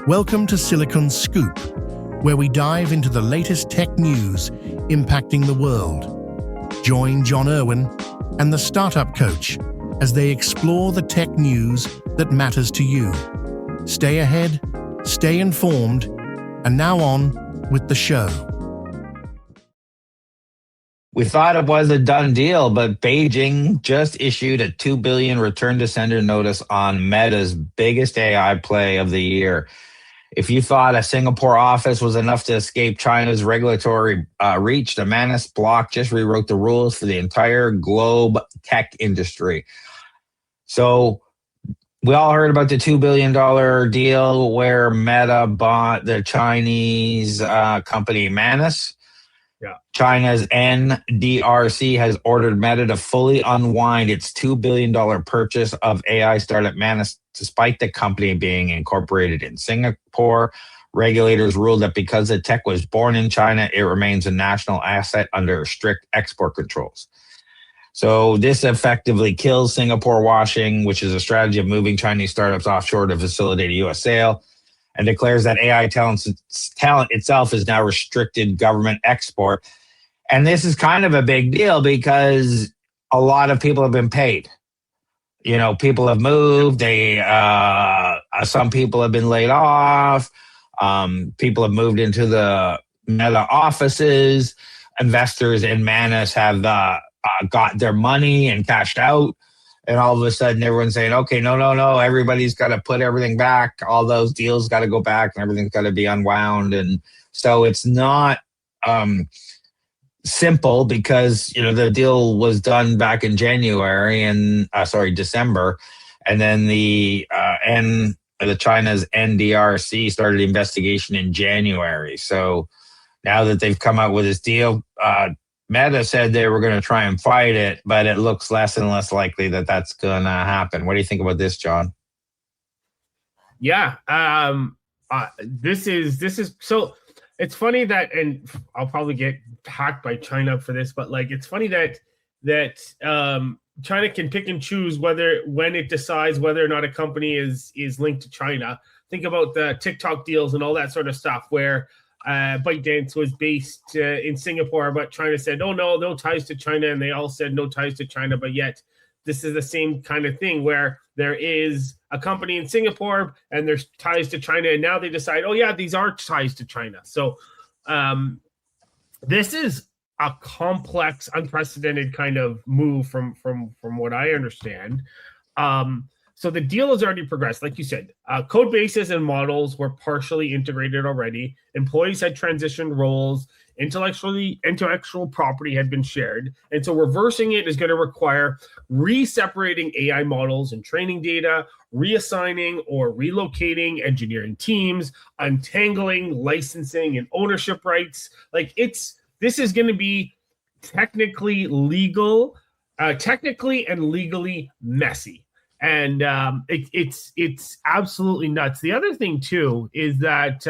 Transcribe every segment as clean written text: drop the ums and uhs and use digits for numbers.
Welcome to Silicon Scoop, where we dive into the latest tech news impacting the world. Join John Irwin and the Startup Coach as they explore the tech news that matters to you. Stay ahead, stay informed, and now on with the show. We thought it was a done deal, but Beijing just issued a $2 billion return to sender notice on Meta's biggest AI play of the year. If you thought a Singapore office was enough to escape China's regulatory reach, the Manus block just rewrote the rules for the entire globe tech industry. So we all heard about the $2 billion deal where Meta bought the Chinese company Manus. Yeah. China's NDRC has ordered Meta to fully unwind its $2 billion purchase of AI startup Manus, despite the company being incorporated in Singapore. Regulators ruled that because the tech was born in China, it remains a national asset under strict export controls. So this effectively kills Singapore washing, which is a strategy of moving Chinese startups offshore to facilitate a U.S. sale, and declares that AI talent itself is now restricted government export. And this is kind of a big deal because a lot of people have been paid. You know, people have moved. Some people have been laid off. People have moved into the Meta offices. Investors in Manus have got their money and cashed out. And all of a sudden, everyone's saying, okay, no, everybody's got to put everything back. All those deals got to go back and everything's got to be unwound. And so it's not simple because, you know, the deal was done back in December. And then the China's NDRC started the investigation in January. So now that they've come out with this deal, Meta said they were going to try and fight it, but it looks less and less likely that that's going to happen. What do you think about this, John? Yeah, this is so. It's funny that, and I'll probably get hacked by China for this, but like it's funny that China can pick and choose when it decides whether or not a company is linked to China. Think about the TikTok deals and all that sort of stuff where ByteDance was based in Singapore, but China said, oh, no ties to China. And they all said no ties to China. But yet this is the same kind of thing where there is a company in Singapore and there's ties to China. And now they decide, oh, yeah, these are ties to China. So this is a complex, unprecedented kind of move from what I understand. So the deal has already progressed. Like you said, code bases and models were partially integrated already. Employees had transitioned roles. Intellectual property had been shared. And so reversing it is going to require re-separating AI models and training data, reassigning or relocating engineering teams, untangling licensing and ownership rights. This is going to be technically and legally messy. And it's absolutely nuts. The other thing too is that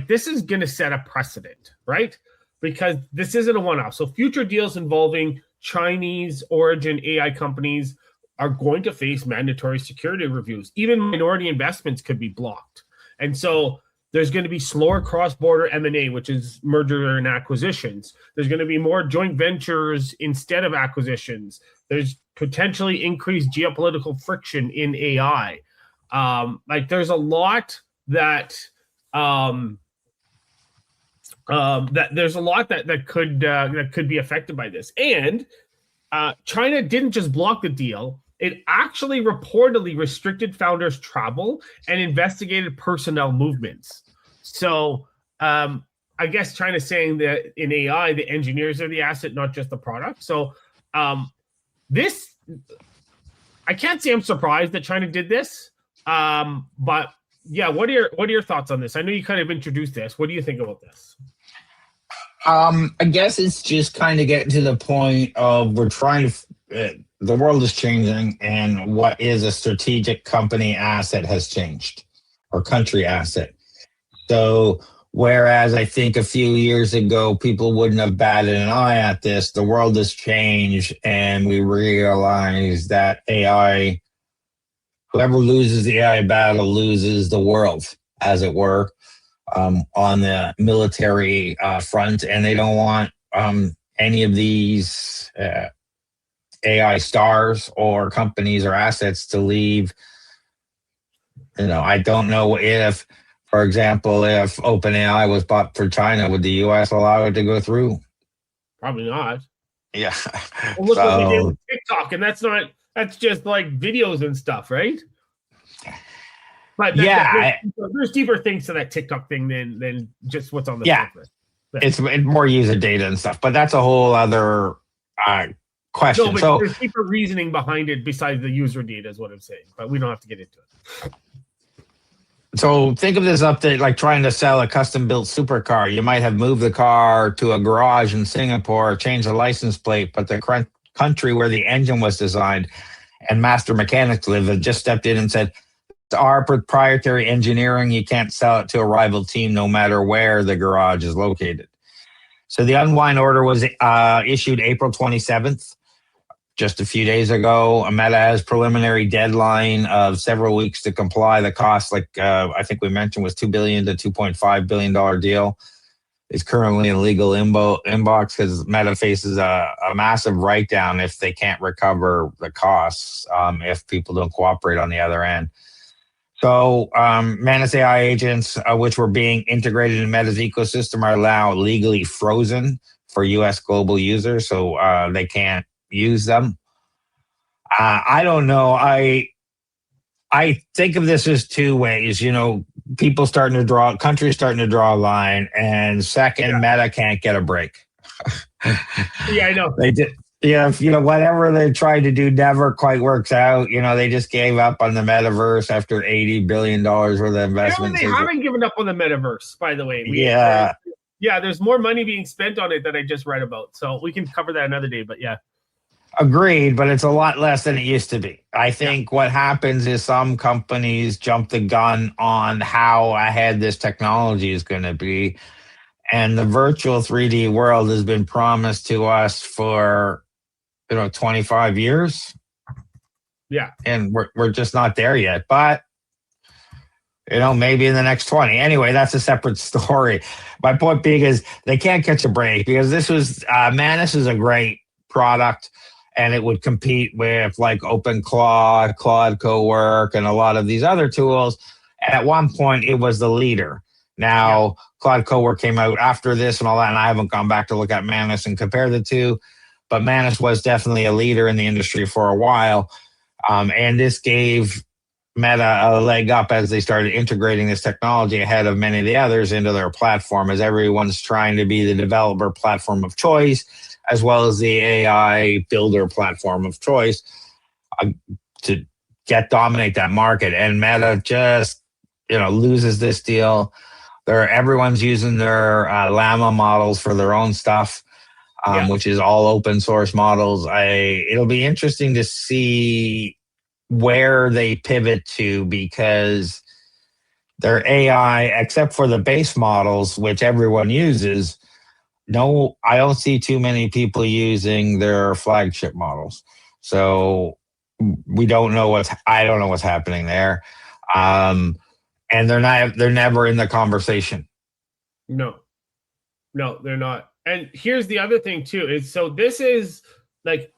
this is going to set a precedent, right? Because this isn't a one-off. So future deals involving Chinese origin AI companies are going to face mandatory security reviews. Even minority investments could be blocked. And so there's going to be slower cross-border M&A, which is merger and acquisitions. There's going to be more joint ventures instead of acquisitions. There's potentially increased geopolitical friction in AI. There's a lot that could be affected by this. And China didn't just block the deal; it actually reportedly restricted founders' travel and investigated personnel movements. So I guess China's saying that in AI, the engineers are the asset, not just the product. So this, I can't say I'm surprised that China did this, but yeah, what are your thoughts on this? I know you kind of introduced this. What do you think about this? I guess it's just kind of getting to the point of we're trying to. The world is changing, and what is a strategic company asset has changed, or country asset. So whereas I think a few years ago people wouldn't have batted an eye at this, the world has changed, and we realize that AI whoever loses the AI battle loses the world, as it were, on the military front, and they don't want any of these AI stars or companies or assets to leave. I don't know if, for example, if OpenAI was bought for China, would the U.S. allow it to go through? Probably not. Yeah. Well, look what they did with TikTok, and that's just like videos and stuff, right? But there's deeper things to that TikTok thing than just what's on the surface. It's more user data and stuff, but that's a whole other question. No, but there's deeper reasoning behind it besides the user data, is what I'm saying. But we don't have to get into it. So think of this update like trying to sell a custom-built supercar. You might have moved the car to a garage in Singapore, changed the license plate, but the country where the engine was designed and master mechanics live have just stepped in and said, it's our proprietary engineering. You can't sell it to a rival team no matter where the garage is located. So the unwind order was issued April 27th. Just a few days ago. Meta has preliminary deadline of several weeks to comply. The cost, like I think we mentioned, was $2 billion to $2.5 billion deal. Is currently in legal inbox because Meta faces a massive write-down if they can't recover the costs if people don't cooperate on the other end. So Manus AI agents, which were being integrated in Meta's ecosystem, are now legally frozen for U.S. global users, so they can't use them. I don't know. I think of this as two ways. People countries starting to draw a line, and second, Meta can't get a break. Yeah, I know. They did. Yeah, whatever they tried to do never quite works out. They just gave up on the metaverse after $80 billion worth of investments. They haven't given up on the metaverse, by the way. There's more money being spent on it that I just read about. So we can cover that another day, but yeah. Agreed, but it's a lot less than it used to be. I think what happens is some companies jump the gun on how ahead this technology is going to be. And the virtual 3D world has been promised to us for 25 years. Yeah. And we're just not there yet. But maybe in the next 20. Anyway, that's a separate story. My point being is they can't catch a break because this was Manus is a great product. And it would compete with like OpenClaw, Claude Cowork, and a lot of these other tools. And at one point, it was the leader. Now, Claude Cowork came out after this and all that, and I haven't gone back to look at Manus and compare the two. But Manus was definitely a leader in the industry for a while. And this gave Meta a leg up as they started integrating this technology ahead of many of the others into their platform, as everyone's trying to be the developer platform of choice, as well as the AI builder platform of choice to dominate that market. And Meta just, loses this deal. Everyone's using their Llama models for their own stuff, which is all open source models. It'll be interesting to see where they pivot to, because their AI, except for the base models, which everyone uses, no, I don't see too many people using their flagship models. So I don't know what's happening there. And they're never in the conversation. No, they're not. And here's the other thing too, is so this is like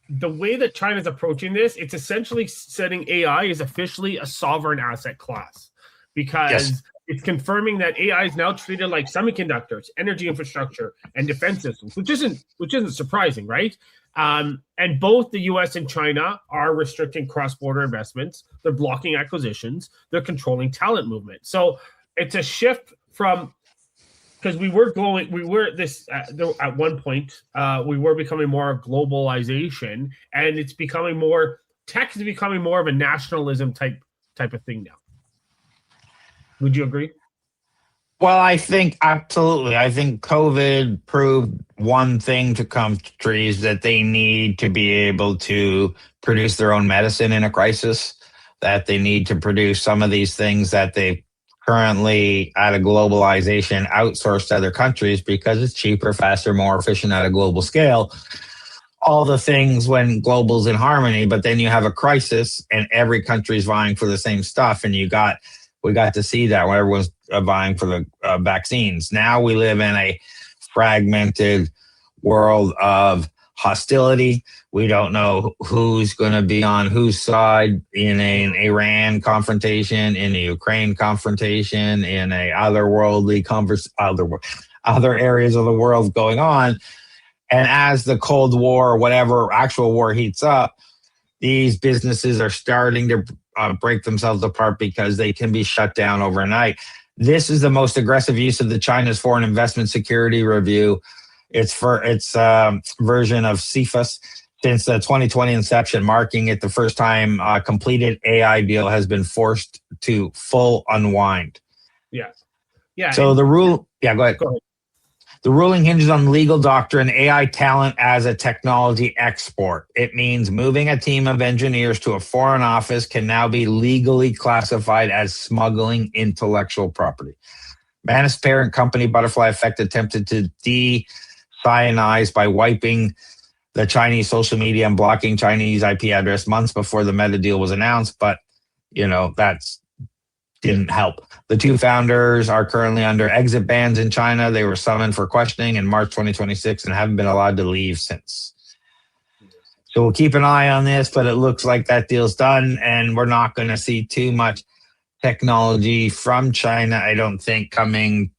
the way that China's approaching this, it's essentially setting AI is officially a sovereign asset class, because it's confirming that AI is now treated like semiconductors, energy infrastructure, and defense systems, which isn't surprising, right? And both the U.S. and China are restricting cross-border investments. They're blocking acquisitions. They're controlling talent movement. So it's a shift from, because at one point we were becoming more of globalization, and it's becoming more, tech is becoming more of a nationalism type of thing now. Would you agree? Well, I think absolutely. I think COVID proved one thing to countries, that they need to be able to produce their own medicine in a crisis, that they need to produce some of these things that they currently, out of globalization, outsource to other countries because it's cheaper, faster, more efficient at a global scale. all the things when global's in harmony, but then you have a crisis and every country's vying for the same stuff. And we got to see that when everyone's vying for the vaccines. Now we live in a fragmented world of hostility. We don't know who's going to be on whose side in an Iran confrontation, in a Ukraine confrontation, in a otherworldly other areas of the world going on. And as the Cold War or whatever actual war heats up, these businesses are starting to break themselves apart because they can be shut down overnight. This is the most aggressive use of the China's Foreign Investment Security Review. It's version of CFIUS since the 2020 inception, marking it the first time a completed AI deal has been forced to full unwind. Yeah. Yeah. So go ahead. Go ahead. The ruling hinges on legal doctrine, AI talent as a technology export. It means moving a team of engineers to a foreign office can now be legally classified as smuggling intellectual property. Manus parent company Butterfly Effect attempted to de-cyanize by wiping the Chinese social media and blocking Chinese IP address months before the Meta deal was announced, but that's didn't help. The two founders are currently under exit bans in China. They were summoned for questioning in March 2026 and haven't been allowed to leave since. So we'll keep an eye on this, but it looks like that deal's done, and we're not going to see too much technology from China, I don't think, coming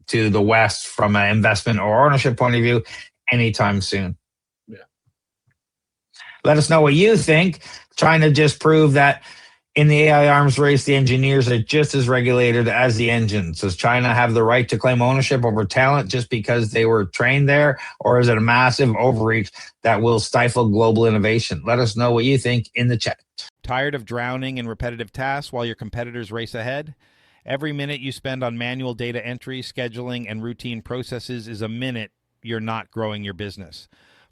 to the West from an investment or ownership point of view anytime soon. Yeah. Let us know what you think. China just proved that in the AI arms race, the engineers are just as regulated as the engines. Does China have the right to claim ownership over talent just because they were trained there? Or is it a massive overreach that will stifle global innovation? Let us know what you think in the chat. Tired of drowning in repetitive tasks while your competitors race ahead? Every minute you spend on manual data entry, scheduling, and routine processes is a minute you're not growing your business.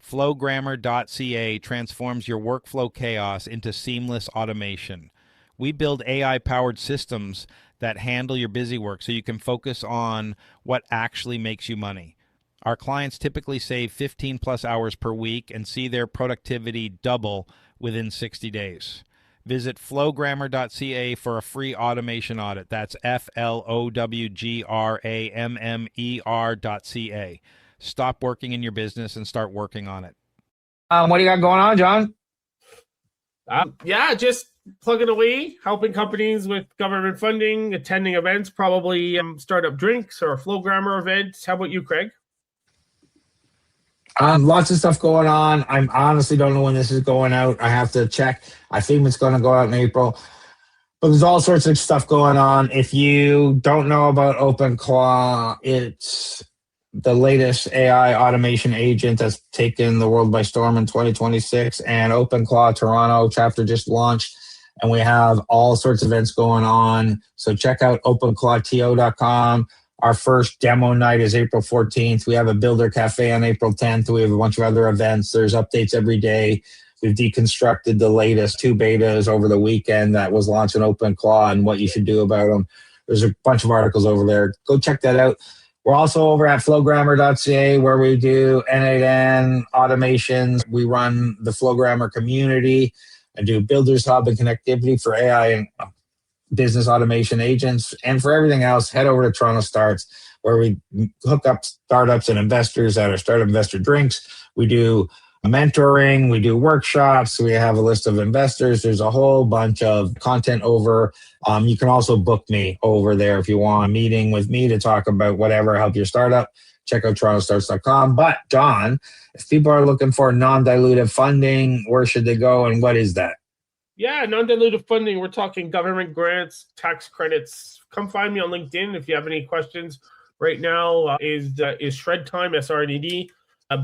Flowgrammer.ca transforms your workflow chaos into seamless automation. We build AI-powered systems that handle your busy work so you can focus on what actually makes you money. Our clients typically save 15 plus hours per week and see their productivity double within 60 days. Visit flowgrammer.ca for a free automation audit. That's flowgrammer.ca. Stop working in your business and start working on it. What do you got going on, John? Just plugging away, helping companies with government funding, attending events, probably startup drinks or a Flowgrammer event. How about you, Craig? Lots of stuff going on. I honestly don't know when this is going out. I have to check. I think it's going to go out in April. But there's all sorts of stuff going on. If you don't know about OpenClaw, it's the latest AI automation agent that's taken the world by storm in 2026. And OpenClaw Toronto chapter just launched. And we have all sorts of events going on. So check out openclawto.com. Our first demo night is April 14th. We have a Builder Cafe on April 10th. We have a bunch of other events. There's updates every day. We've deconstructed the latest 2 betas over the weekend that was launched in OpenClaw and what you should do about them. There's a bunch of articles over there. Go check that out. We're also over at flowgrammer.ca where we do N8N automations. We run the Flowgrammer community and do Builders Hub and connectivity for AI and business automation agents. And for everything else, head over to TorontoStarts where we hook up startups and investors at our Startup Investor Drinks. We do mentoring, we do workshops, we have a list of investors. There's a whole bunch of content over. You can also book me over there if you want a meeting with me to talk about whatever, help your startup. Check out TorontoStarts.com. But John, if people are looking for non-dilutive funding, where should they go and what is that? Yeah, non-dilutive funding. We're talking government grants, tax credits. Come find me on LinkedIn if you have any questions. Right now is shred time, SRDD.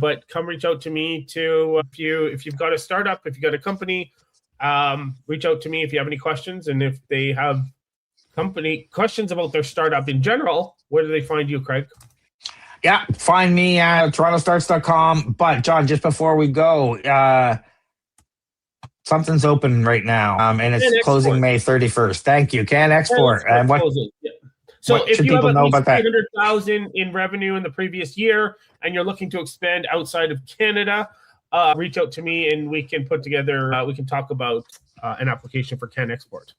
But come reach out to me too. If you've got a startup, if you've got a company, reach out to me if you have any questions. And if they have company questions about their startup in general, where do they find you, Craig? Yeah, find me at TorontoStarts.com. But John, just before we go, something's open right now, and it's closing May 31st. Thank you. Can Export. And what? Yeah. So what if should you have people at know least about that? $300,000 in revenue in the previous year, and you're looking to expand outside of Canada, reach out to me and we can put together, we can talk about an application for CAN export.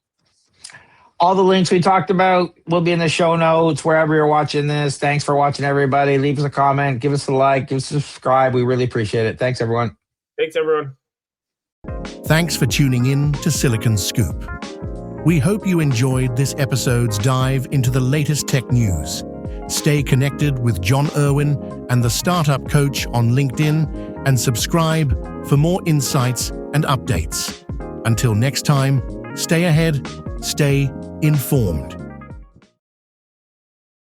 All the links we talked about will be in the show notes, wherever you're watching this. Thanks for watching, everybody. Leave us a comment, give us a like, give us a subscribe. We really appreciate it. Thanks, everyone. Thanks, everyone. Thanks for tuning in to Silicon Scoop. We hope you enjoyed this episode's dive into the latest tech news. Stay connected with John Irwin and the Startup Coach on LinkedIn and subscribe for more insights and updates. Until next time, stay ahead, stay informed.